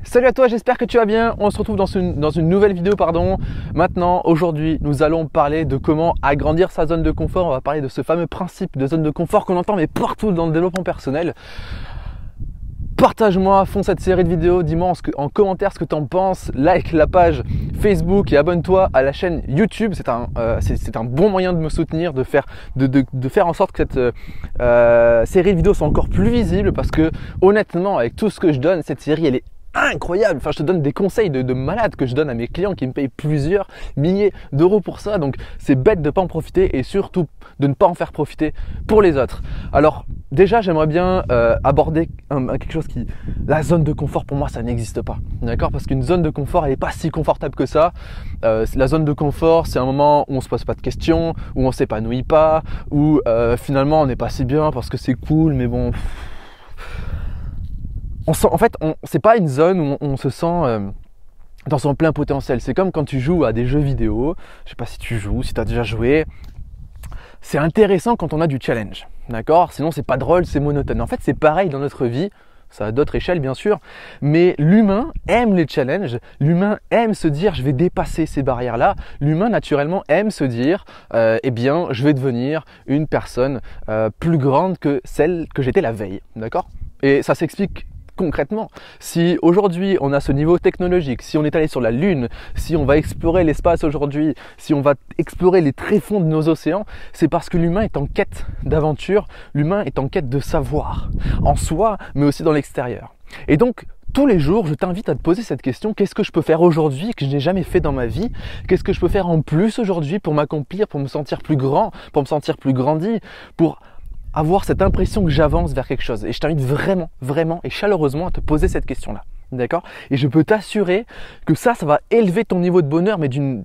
Salut à toi, j'espère que tu vas bien. On se retrouve dans une nouvelle vidéo. Maintenant, aujourd'hui, nous allons parler de comment agrandir sa zone de confort. On va parler de ce fameux principe de zone de confort qu'on entend mais partout dans le développement personnel. Partage-moi à fond cette série de vidéos, dis-moi en commentaire ce que tu en penses, like la page Facebook et abonne-toi à la chaîne YouTube. C'est un bon moyen de me soutenir, de faire en sorte que cette série de vidéos soit encore plus visible, parce que honnêtement, avec tout ce que je donne, cette série elle est incroyable. Enfin, je te donne des conseils de malade que je donne à mes clients qui me payent plusieurs milliers d'euros pour ça. Donc, c'est bête de ne pas en profiter et surtout de ne pas en faire profiter pour les autres. Alors, déjà, j'aimerais bien aborder quelque chose qui… La zone de confort, pour moi, ça n'existe pas. D'accord? Parce qu'une zone de confort, elle n'est pas si confortable que ça. La zone de confort, c'est un moment où on ne se pose pas de questions, où on ne s'épanouit pas, où finalement, on n'est pas si bien parce que c'est cool, mais bon… c'est pas une zone où on se sent dans son plein potentiel. C'est comme quand tu joues à des jeux vidéo. Je sais pas si tu joues, si tu as déjà joué. C'est intéressant quand on a du challenge, d'accord? Sinon, c'est pas drôle, c'est monotone. En fait, c'est pareil dans notre vie. Ça a d'autres échelles, bien sûr. Mais l'humain aime les challenges. L'humain aime se dire, je vais dépasser ces barrières-là. L'humain, naturellement, aime se dire, eh bien, je vais devenir une personne plus grande que celle que j'étais la veille, d'accord? Et ça s'explique concrètement. Si aujourd'hui on a ce niveau technologique, si on est allé sur la Lune, si on va explorer l'espace aujourd'hui, si on va explorer les tréfonds de nos océans, c'est parce que l'humain est en quête d'aventure, l'humain est en quête de savoir, en soi, mais aussi dans l'extérieur. Et donc, tous les jours, je t'invite à te poser cette question: qu'est-ce que je peux faire aujourd'hui que je n'ai jamais fait dans ma vie? Qu'est-ce que je peux faire en plus aujourd'hui pour m'accomplir, pour me sentir plus grand, pour me sentir plus grandi, pour avoir cette impression que j'avance vers quelque chose? Et je t'invite vraiment, vraiment et chaleureusement à te poser cette question-là. D'accord? Et je peux t'assurer que ça va élever ton niveau de bonheur, mais d'une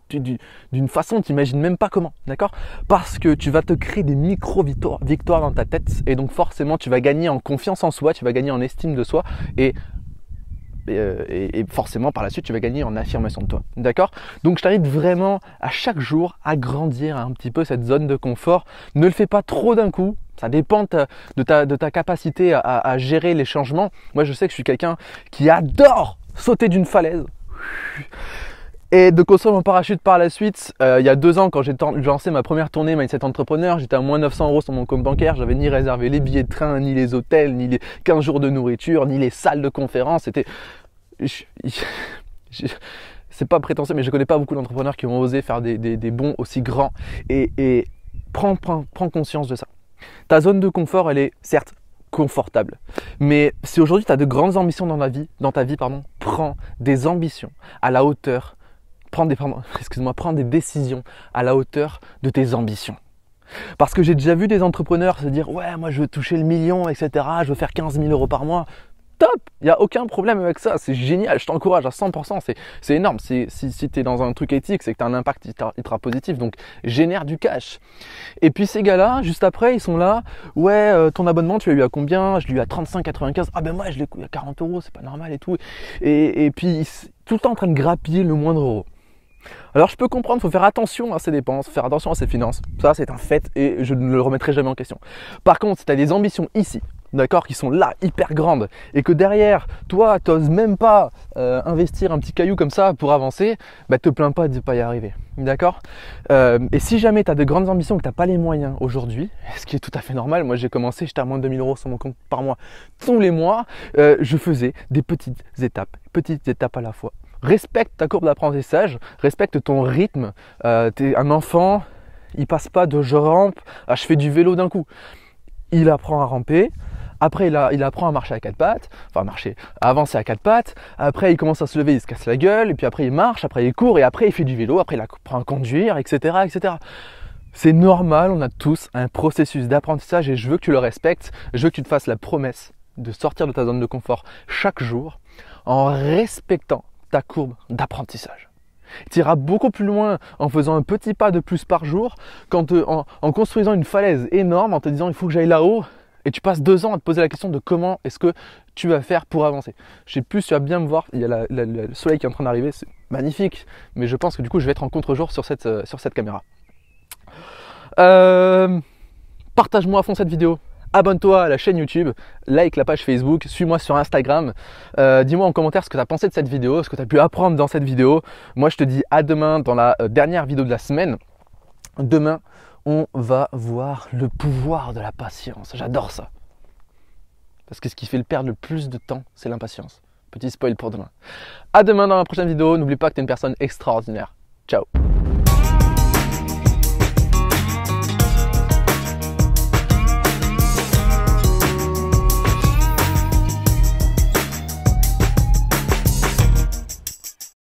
façon, tu n'imagines même pas comment. D'accord? Parce que tu vas te créer des micro-victoires dans ta tête, et donc forcément, tu vas gagner en confiance en soi, tu vas gagner en estime de soi, et forcément par la suite tu vas gagner en affirmation de toi, d'accord? Donc je t'invite vraiment à chaque jour à grandir un petit peu cette zone de confort. Ne le fais pas trop d'un coup, ça dépend de ta capacité à gérer les changements. Moi je sais que je suis quelqu'un qui adore sauter d'une falaise et de construire mon parachute par la suite. Il y a 2 ans, quand j'ai lancé ma première tournée Mindset Entrepreneur, j'étais à moins 900 € sur mon compte bancaire. J'avais ni réservé les billets de train, ni les hôtels, ni les 15 jours de nourriture, ni les salles de conférence. C'est pas prétentieux, mais je connais pas beaucoup d'entrepreneurs qui ont osé faire des bonds aussi grands. Et prends conscience de ça. Ta zone de confort, elle est certes confortable, mais si aujourd'hui tu as de grandes ambitions dans ta vie, prends des ambitions à la hauteur. Prends des décisions à la hauteur de tes ambitions. Parce que j'ai déjà vu des entrepreneurs se dire: ouais, moi je veux toucher le million, etc. Je veux faire 15 000 € par mois. Top! Il n'y a aucun problème avec ça, c'est génial, je t'encourage à 100%, c'est énorme. Si tu es dans un truc éthique, c'est que tu as un impact ultra positif, donc génère du cash. Et puis ces gars-là, juste après, ils sont là: ouais, ton abonnement, tu l'as eu à combien? Je l'ai eu à 35,95. Ah ben moi, je l'ai eu à 40 €, c'est pas normal et tout. Et puis, tout le temps en train de grappiller le moindre euro. Alors je peux comprendre, il faut faire attention à ses dépenses, faire attention à ses finances, ça c'est un fait et je ne le remettrai jamais en question. Par contre, si tu as des ambitions ici, d'accord, qui sont là, hyper grandes, et que derrière, toi, tu n'oses même pas investir un petit caillou comme ça pour avancer, bah te plains pas de ne pas y arriver, d'accord? Et si jamais tu as de grandes ambitions et que tu n'as pas les moyens aujourd'hui, ce qui est tout à fait normal, moi j'ai commencé, j'étais à moins de 2 000 € sur mon compte par mois, tous les mois, je faisais des petites étapes à la fois. Respecte ta courbe d'apprentissage, respecte ton rythme. T'es un enfant, il passe pas de je rampe à je fais du vélo d'un coup. Il apprend à ramper, après il apprend à marcher à 4 pattes, à avancer à 4 pattes, après il commence à se lever, il se casse la gueule, et puis après il marche, après il court, et après il fait du vélo, après il apprend à conduire, etc. etc. C'est normal, on a tous un processus d'apprentissage et je veux que tu le respectes, je veux que tu te fasses la promesse de sortir de ta zone de confort chaque jour en respectant ta courbe d'apprentissage. Tu iras beaucoup plus loin en faisant un petit pas de plus par jour en construisant une falaise énorme, en te disant il faut que j'aille là-haut, et tu passes 2 ans à te poser la question de comment est-ce que tu vas faire pour avancer. Je sais plus si tu vas bien me voir, il y a le soleil qui est en train d'arriver, c'est magnifique, mais je pense que du coup je vais être en contre-jour sur cette caméra. Partage-moi à fond cette vidéo Abonne-toi à la chaîne YouTube, like la page Facebook, suis-moi sur Instagram. Dis-moi en commentaire ce que tu as pensé de cette vidéo, ce que tu as pu apprendre dans cette vidéo. Moi, je te dis à demain dans la dernière vidéo de la semaine. Demain, on va voir le pouvoir de la patience. J'adore ça. Parce que ce qui fait le perdre le plus de temps, c'est l'impatience. Petit spoil pour demain. À demain dans la prochaine vidéo. N'oublie pas que tu es une personne extraordinaire. Ciao.